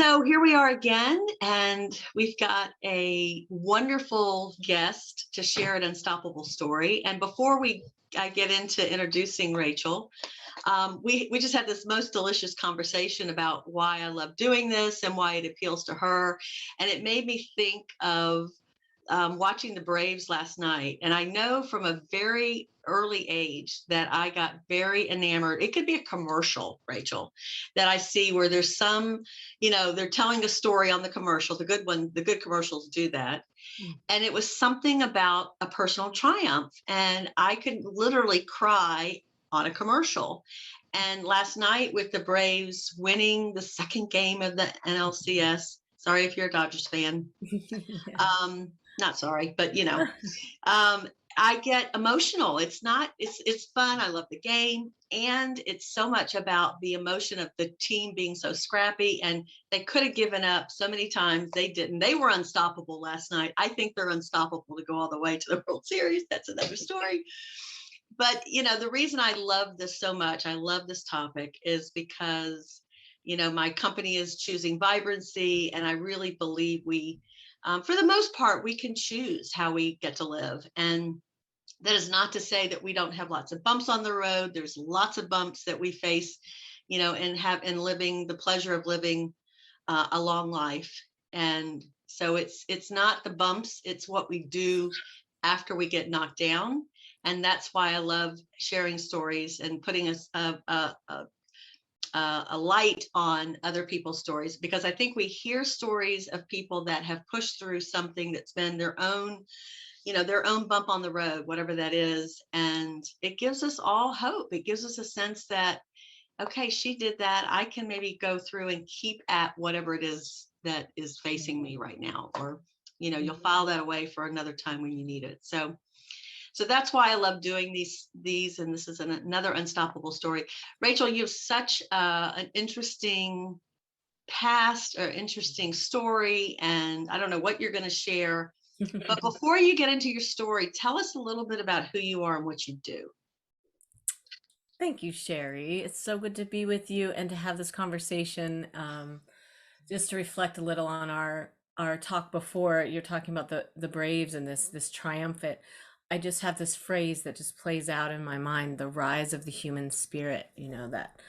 So here we are again, and we've got a wonderful guest to share an unstoppable story. And before I get into introducing Rachel, we just had this most delicious conversation about why I love doing this and why it appeals to her. And it made me think of watching the Braves last night. And I know from a very early age that I got very enamored. It could be a commercial, Rachel, that I see where there's some, they're telling a story on the commercial. The good commercials do that. And it was something about a personal triumph. And I could literally cry on a commercial. And last night with the Braves winning the second game of the NLCS, sorry if you're a Dodgers fan. Not sorry, but I get emotional. It's fun. I love the game. And it's so much about the emotion of the team being so scrappy, and they could have given up so many times. They didn't. They were unstoppable last night. I think they're unstoppable to go all the way to the World Series. That's another story. But, the reason I love this so much, I love this topic, is because, my company is choosing vibrancy, and I really believe for the most part, we can choose how we get to live. And that is not to say that we don't have lots of bumps on the road. There's lots of bumps that we face, and living the pleasure of living a long life. And so it's not the bumps, it's what we do after we get knocked down. And that's why I love sharing stories and putting a light on other people's stories, because I think we hear stories of people that have pushed through something that's been their own bump on the road, whatever that is. And it gives us all hope. It gives us a sense that, okay, she did that. I can maybe go through and keep at whatever it is that is facing me right now. Or, you'll file that away for another time when you need it. So that's why I love doing these, and this is another unstoppable story. Rachel, you have such an interesting past or interesting story, and I don't know what you're going to share. But before you get into your story, tell us a little bit about who you are and what you do. Thank you, Sherry. It's so good to be with you and to have this conversation. Just to reflect a little on our talk before, you're talking about the Braves and this triumphant. I just have this phrase that just plays out in my mind: the rise of the human spirit. That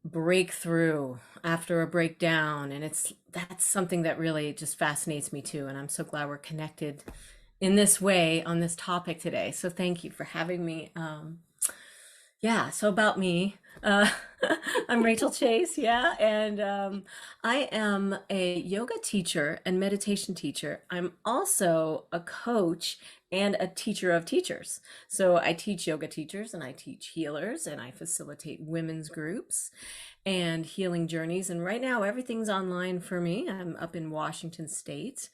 breakthrough after a breakdown, and that's something that really just fascinates me too. And I'm so glad we're connected in this way on this topic today. So thank you for having me. So about me, I'm Rachel Chase, and I am a yoga teacher and meditation teacher. I'm also a coach and a teacher of teachers. So I teach yoga teachers, and I teach healers, and I facilitate women's groups and healing journeys. And right now everything's online for me. I'm up in Washington State.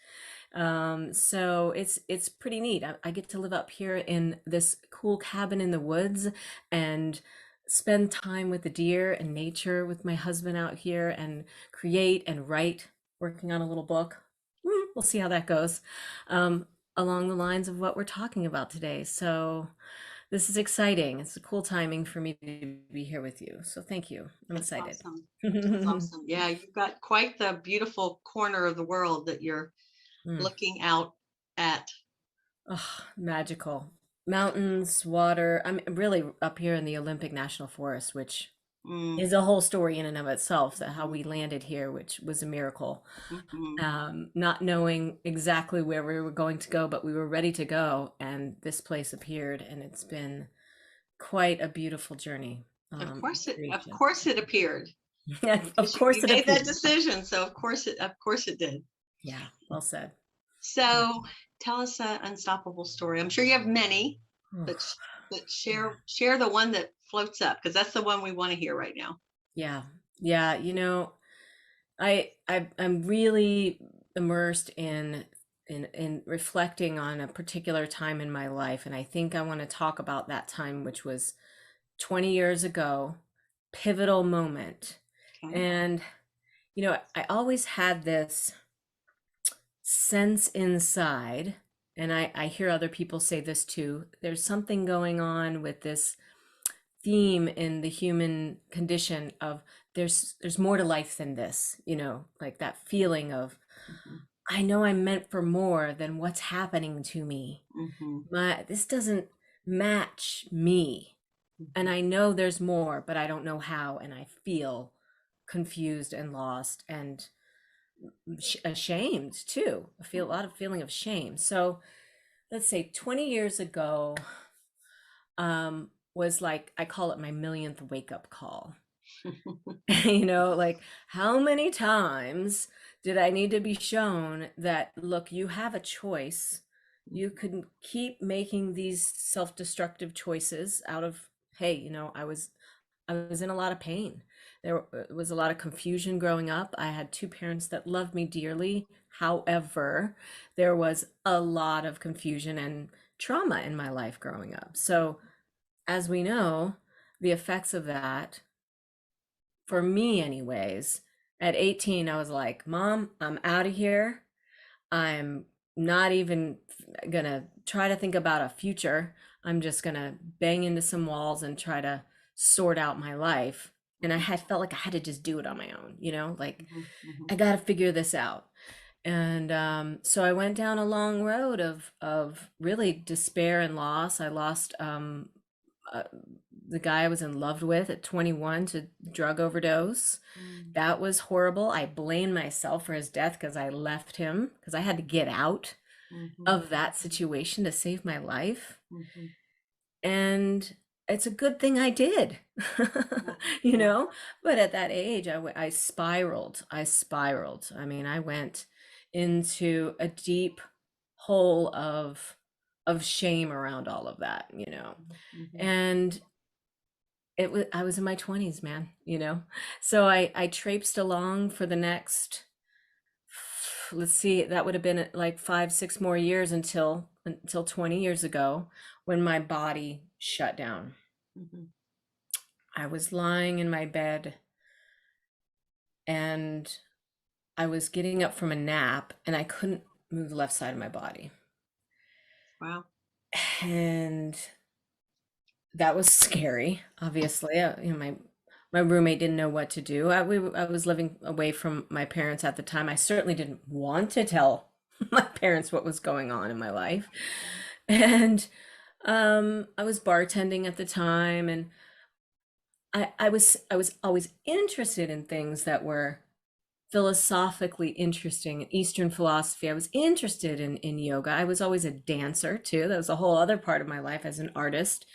So it's pretty neat. I get to live up here in this cool cabin in the woods and spend time with the deer and nature with my husband out here, and create and write, working on a little book. We'll see how that goes, along the lines of what we're talking about today. So this is exciting. It's a cool timing for me to be here with you. So thank you. I'm excited. Awesome. That's awesome. Yeah, you've got quite the beautiful corner of the world that you're looking out at. Oh, magical. Mountains, water. I'm really up here in the Olympic National Forest, which is a whole story in and of itself, that how we landed here, which was a miracle. Not knowing exactly where we were going to go, but we were ready to go, and this place appeared, and it's been quite a beautiful journey. Of course it appeared. Yeah, of course you made that decision, so of course it did. Yeah, well said. So tell us an unstoppable story. I'm sure you have many, but share the one that floats up, because that's the one we want to hear right now. Yeah. I'm really immersed in reflecting on a particular time in my life, and I think I want to talk about that time, which was 20 years ago, pivotal moment. Okay. And I always had this sense inside, and I hear other people say this too, there's something going on with this theme in the human condition of there's more to life than this, you know, like that feeling of, Mhm. I know I'm meant for more than what's happening to me. Mhm. This doesn't match me. And Mhm. I know there's more, but I don't know how. And I feel confused and lost and ashamed too. I feel a lot of feeling of shame. So let's say 20 years ago, was like, I call it my millionth wake up call. You know, like how many times did I need to be shown that, look, you have a choice. You could keep making these self-destructive choices out of, hey, you know, I was in a lot of pain. There was a lot of confusion growing up. I had two parents that loved me dearly. However, there was a lot of confusion and trauma in my life growing up. So, as we know, the effects of that, for me anyways, at 18, I was like, Mom, I'm out of here. I'm not even gonna try to think about a future. I'm just gonna bang into some walls and try to sort out my life. And I had felt like I had to just do it on my own, you know, like Mhm. I Mhm. got to figure this out. And so I went down a long road of really despair and loss. I lost uh, the guy I was in love with at 21 to drug overdose. Mhm. That was horrible. I blame myself for his death because I left him because I had to get out Mhm. of that situation to save my life. Mhm. And it's a good thing I did, Yeah. you Yeah. know? But at that age, I spiraled. I spiraled. I mean, I went into a deep hole of shame around all of that, you know? Mhm. And I was in my 20s, man, you know? So I traipsed along for the next, let's see, that would have been like 5, 6 more years until 20 years ago when my body shut down. Mhm. I was lying in my bed and I was getting up from a nap and I couldn't move the left side of my body. Wow. And that was scary, obviously. You know, my roommate didn't know what to do. I was living away from my parents at the time. I certainly didn't want to tell my parents what was going on in my life. And I was bartending at the time, and I was always interested in things that were philosophically interesting. Eastern philosophy. I was interested in yoga. I was always a dancer too. That was a whole other part of my life as an artist.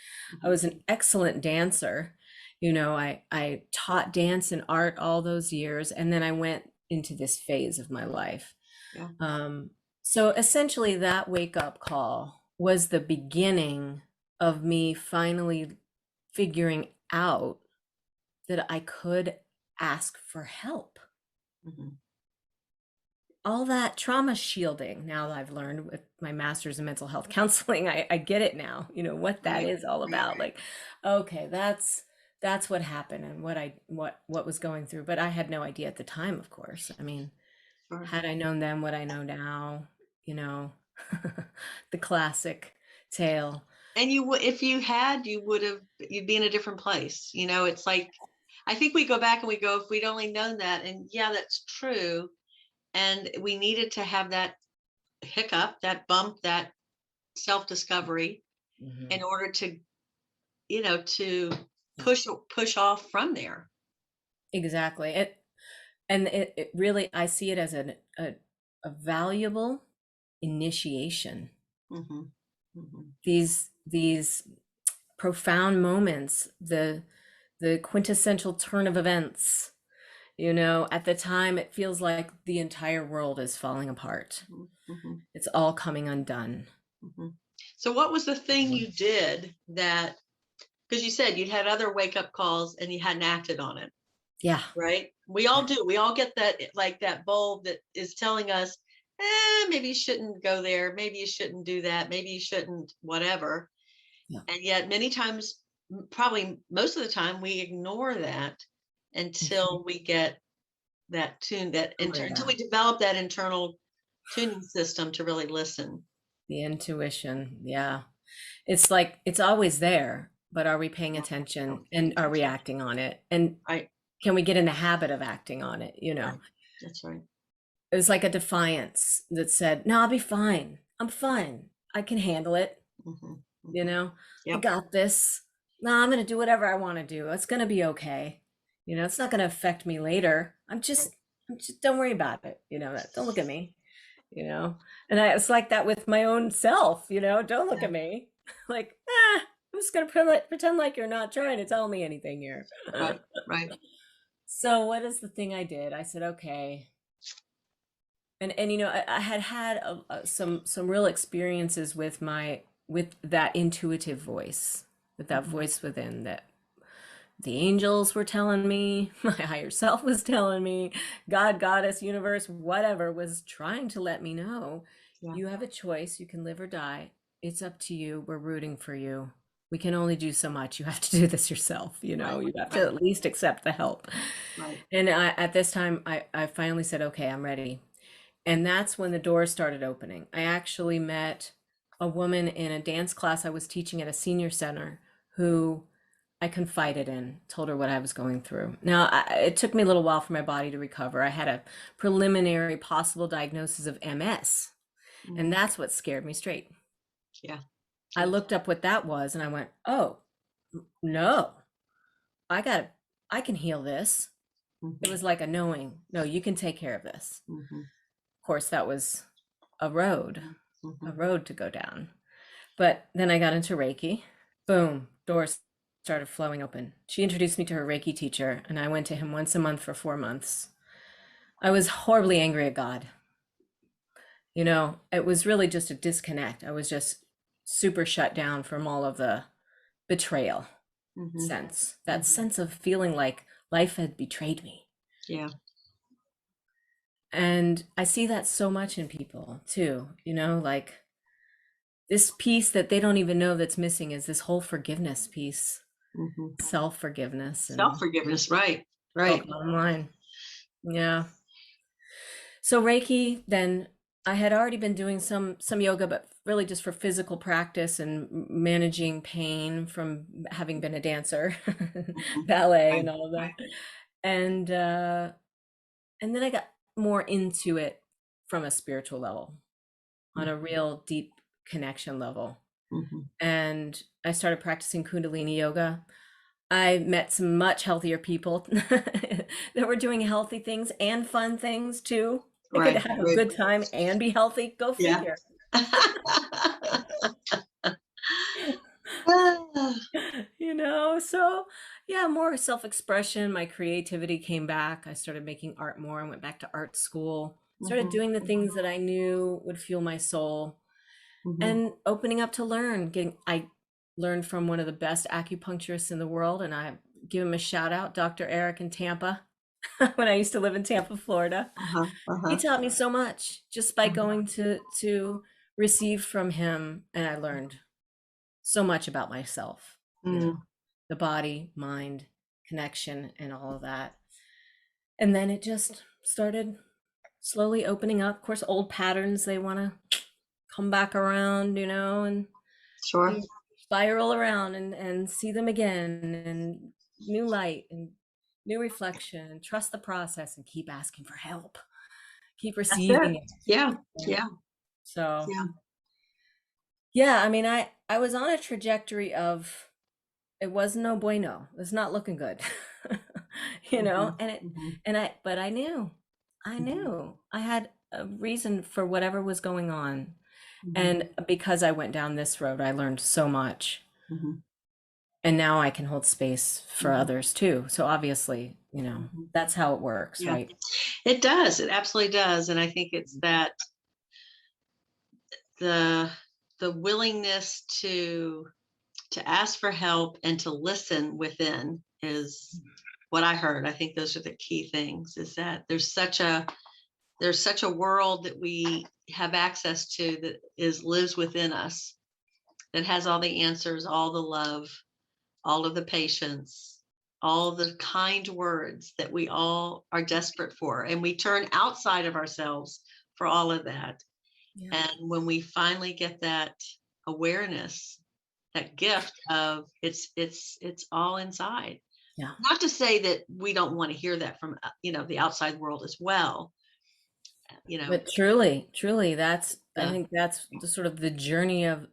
I Mhm. was an excellent dancer. You know, I taught dance and art all those years, and then I went into this phase of my life. Yeah. Um, so essentially, that wake up call was the beginning of me finally figuring out that I could ask for help. Mhm. All that trauma shielding, now that I've learned with my master's in mental health counseling, I get it now, you know, what that Right. is all Right. about. Like, okay, that's what happened and what was going through. But I had no idea at the time, of course. I mean, Sure. had I known then what I know now, you know, the classic tale. And you would, if you had, you'd be in a different place. You know, it's like, I think we go back and we go, if we'd only known that, and yeah, that's true. And we needed to have that hiccup, that bump, that self discovery Mhm. in order to, to Yeah, push off from there. exactly. It really, I see it as a valuable initiation. Hmm. Hmm. These profound moments, the quintessential turn of events, you know, at the time it feels like the entire world is falling apart. Hmm. It's all coming undone. Hmm. So, what was the thing you did that, because you said you'd had other wake up calls and you hadn't acted on it, Yeah. right? We all Yeah. do. We all get that, like that bulb that is telling us, maybe you shouldn't go there. Maybe you shouldn't do that. Maybe you shouldn't, whatever. Yeah. And yet, many times, probably most of the time, we ignore that Mhm. until we get that tune, Oh until yeah. we develop that internal tuning system to really listen. The intuition. Yeah. It's like it's always there, but are we paying Yeah. Are we attention paying and are we attention? acting on it? And Right. can we get in the habit of acting on it, you know? Right. That's right. It was like a defiance that said, no, I'll be fine. I'm fine. I can handle it. Hmm. You Hmm. know, I Yep. got this. No, I'm going to do whatever I want to do. It's going to be okay. You know, it's not going to affect me later. Right. I'm just, don't worry about it. You know, don't look at me, you know, and it's like that with my own self, you know, don't look Yeah. at me. Like, I'm just going to pretend like you're not trying to tell me anything here. Right. Right. So what is the thing I did? I said, okay. And you know, I had had some real experiences with with that intuitive voice, with that Hmm. voice within, that the angels were telling me, my higher self was telling me, God, goddess, universe, whatever was trying to let me know, Yeah. you have a choice, you can live or die. It's up to you. We're rooting for you. We can only do so much. You have to do this yourself, you know. Right. You have to Right. at least accept the help. Right. And at this time, I finally said, okay, I'm ready. And that's when the doors started opening. I actually met a woman in a dance class I was teaching at a senior center who I confided in, told her what I was going through. Now, it took me a little while for my body to recover. I had a preliminary possible diagnosis of MS, and Mm. that's what scared me straight. Yeah. I Yeah. looked up what that was and I went, oh, no, I got I can heal this. It Hmm. was like a knowing, no, you can take care of this. Hmm. Of course, that was a road, Hmm. a road to go down. But then I got into Reiki. Boom, doors started flowing open. She introduced me to her Reiki teacher, and I went to him once a month for 4 months. I was horribly angry at God. You know, it was really just a disconnect. I was just super shut down from all of the betrayal Hmm. sense, that Hmm. sense of feeling like life had betrayed me. Yeah. And I see that so much in people too, you know, like this piece that they don't even know that's missing is this whole forgiveness piece, Hmm. self-forgiveness and Self-forgiveness. Right. oh, Right. bottom line. Yeah. So Reiki, then I had already been doing some yoga, but really just for physical practice and managing pain from having been a dancer, Hmm. ballet Right. and all of that. Right. And uh and then I got more into it from a spiritual level, on a real deep connection level. Hmm. And I started practicing Kundalini yoga. I met some much healthier people that were doing healthy things and fun things too. I could Right. have a Right. good time and be healthy. Go Yeah. figure. Ah. You know, so yeah, more self-expression. My creativity came back. I started making art more. I went back to art school, started Mhm. doing the Mhm. things that I knew would fuel my soul, Mhm. and opening up to learn. I learned from one of the best acupuncturists in the world, and I give him a shout out, Dr. Eric in Tampa, when I used to live in Tampa, Florida. Uh-huh. He Uh-huh. taught me so much just by Uh-huh. going to receive from him, and I learned so much about myself, you know, Mm. the body, mind, connection, and all of that. And then it just started slowly opening up. Of course, old patterns, they want to come back around, you know, and Sure. you spiral around and see them again, and new light and new reflection, and trust the process and keep asking for help, keep That's it. receiving it. Yeah. Right? Yeah. So Yeah. yeah, I mean, I was on a trajectory of, it was no bueno. It was not looking good. You know, Mhm. and it Mhm. and I I Mhm. knew I had a reason for whatever was going on. Mhm. And because I went down this road, I learned so much. Mhm. And now I can hold space for Mhm. others too. So obviously, you know, Mhm. that's how it works, Yeah. right? It does. It absolutely does. And I think it's that the the willingness to ask for help and to listen within is what I heard. I think those are the key things, is that there's such a world that we have access to that is lives within us, that has all the answers, all the love, all of the patience, all the kind words that we all are desperate for. And we turn outside of ourselves for all of that. Yeah. And when we finally get that awareness, that gift of it's all inside. Yeah. Not to say that we don't want to hear that from, the outside world as well, you know. But truly, truly, I Yeah. think that's the sort of the journey of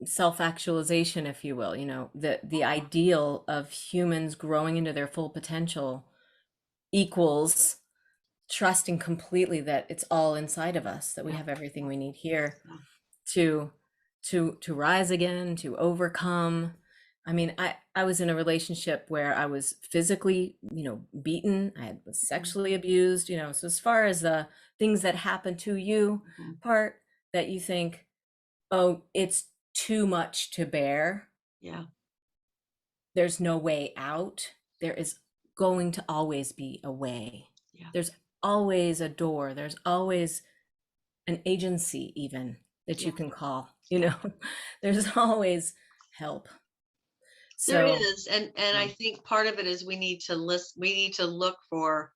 self-actualization, if you will, the ideal of humans growing into their full potential equals trusting completely that it's all inside of us, that we Yeah. have everything we need here Yeah. to to rise again, to overcome. I mean, I was in a relationship where I was physically, beaten, was Mhm. sexually abused, so as far as the things that happen to you Mhm. part that you think, oh, it's too much to bear, Yeah. there's no way out. There is going to always be a way. Yeah. There's always a door. There's always an agency, even that Yeah. you can call, Yeah. there's always help. There So, is, and I yeah. think part of it is we need to list. We need to look for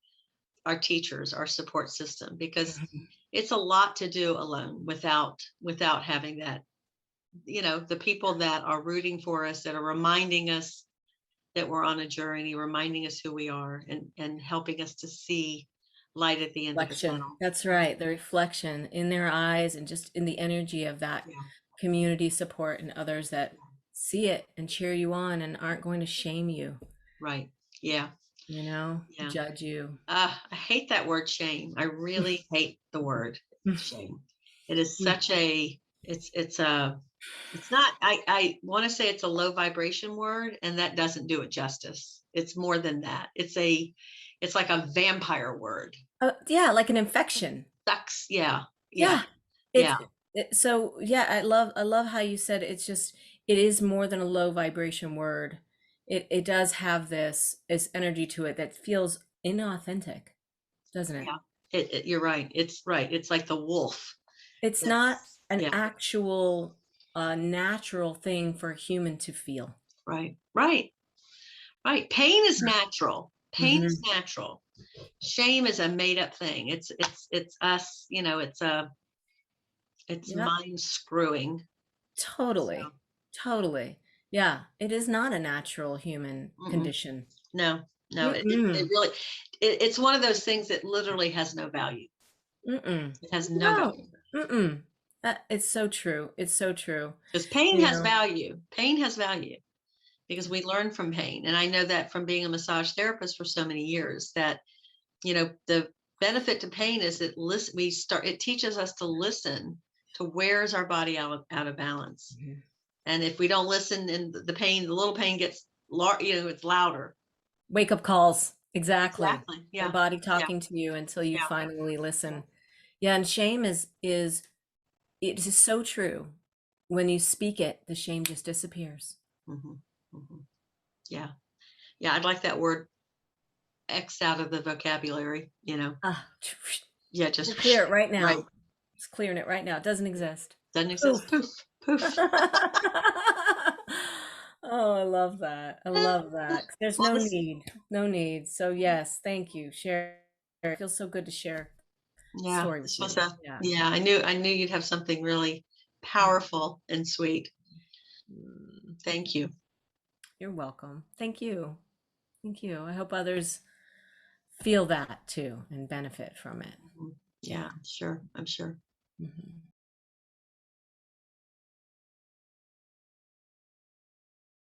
our teachers, our support system, because Mhm. it's a lot to do alone without having that. The people that are rooting for us, that are reminding us that we're on a journey, reminding us who we are, and helping us to see light at the end of the Reflection. tunnel. That's right. The reflection in their eyes and just in the energy of that Yeah. community support and others that see it and cheer you on and aren't going to shame you, Right. Yeah. Yeah. judge you. I hate that word shame. I really hate the word shame. It is such a, it's not, I want to say it's a low vibration word, and that doesn't do it justice. It's more than that. It's like a vampire word. Yeah, like an infection. Sucks. Yeah. Yeah. Yeah. It's Yeah. so yeah, I love how you said it is more than a low vibration word. It does have this energy to it that feels inauthentic, doesn't it? Yeah. You're right. It's right. It's like the wolf. It's not That's, an yeah. actual natural thing for a human to feel. Right. Right. Right. Pain is natural. Pain is Hmm. natural. Shame is a made up thing. It's us, it's Yep, mind screwing. So, totally. Totally. Yeah, it is not a natural human mm-mm, condition. no, no, it Mm-mm. really, it's one of those things that literally has no value. Mm-mm. It has no No. value, Mm-mm. It's so true. It's so true. because pain You has know, value. Pain has value because we learn from pain. And I know that from being a massage therapist for so many years, that, the benefit to pain is that it teaches us to listen to where's our body out of balance. Mhm. And if we don't listen, and the little pain gets it's louder. Wake up calls. Exactly. Exactly. Your Yeah. body Yeah. talking to you until you Yeah. finally listen. Yeah, and shame is it is so true. When you speak it, the shame just disappears. Hmm. Hmm. Yeah. Yeah. I'd like that word X out of the vocabulary. Ah, Yeah. we'll Just clear it right right. now. It's clearing it right now. It doesn't exist. Doesn't Poof. exist. Poof. Poof. Oh, I love that. I love that. There's Well, no this, need. No need. So yes, thank you. Share. It feels so good to share yeah, story with this was you. a, Yeah. yeah, I knew you'd have something really powerful and sweet. Mm, Thank you. you're welcome. Thank you. Thank you. I hope others feel that too and benefit from it. Mhm. Yeah, Yeah. I'm sure. I'm sure. Mhm.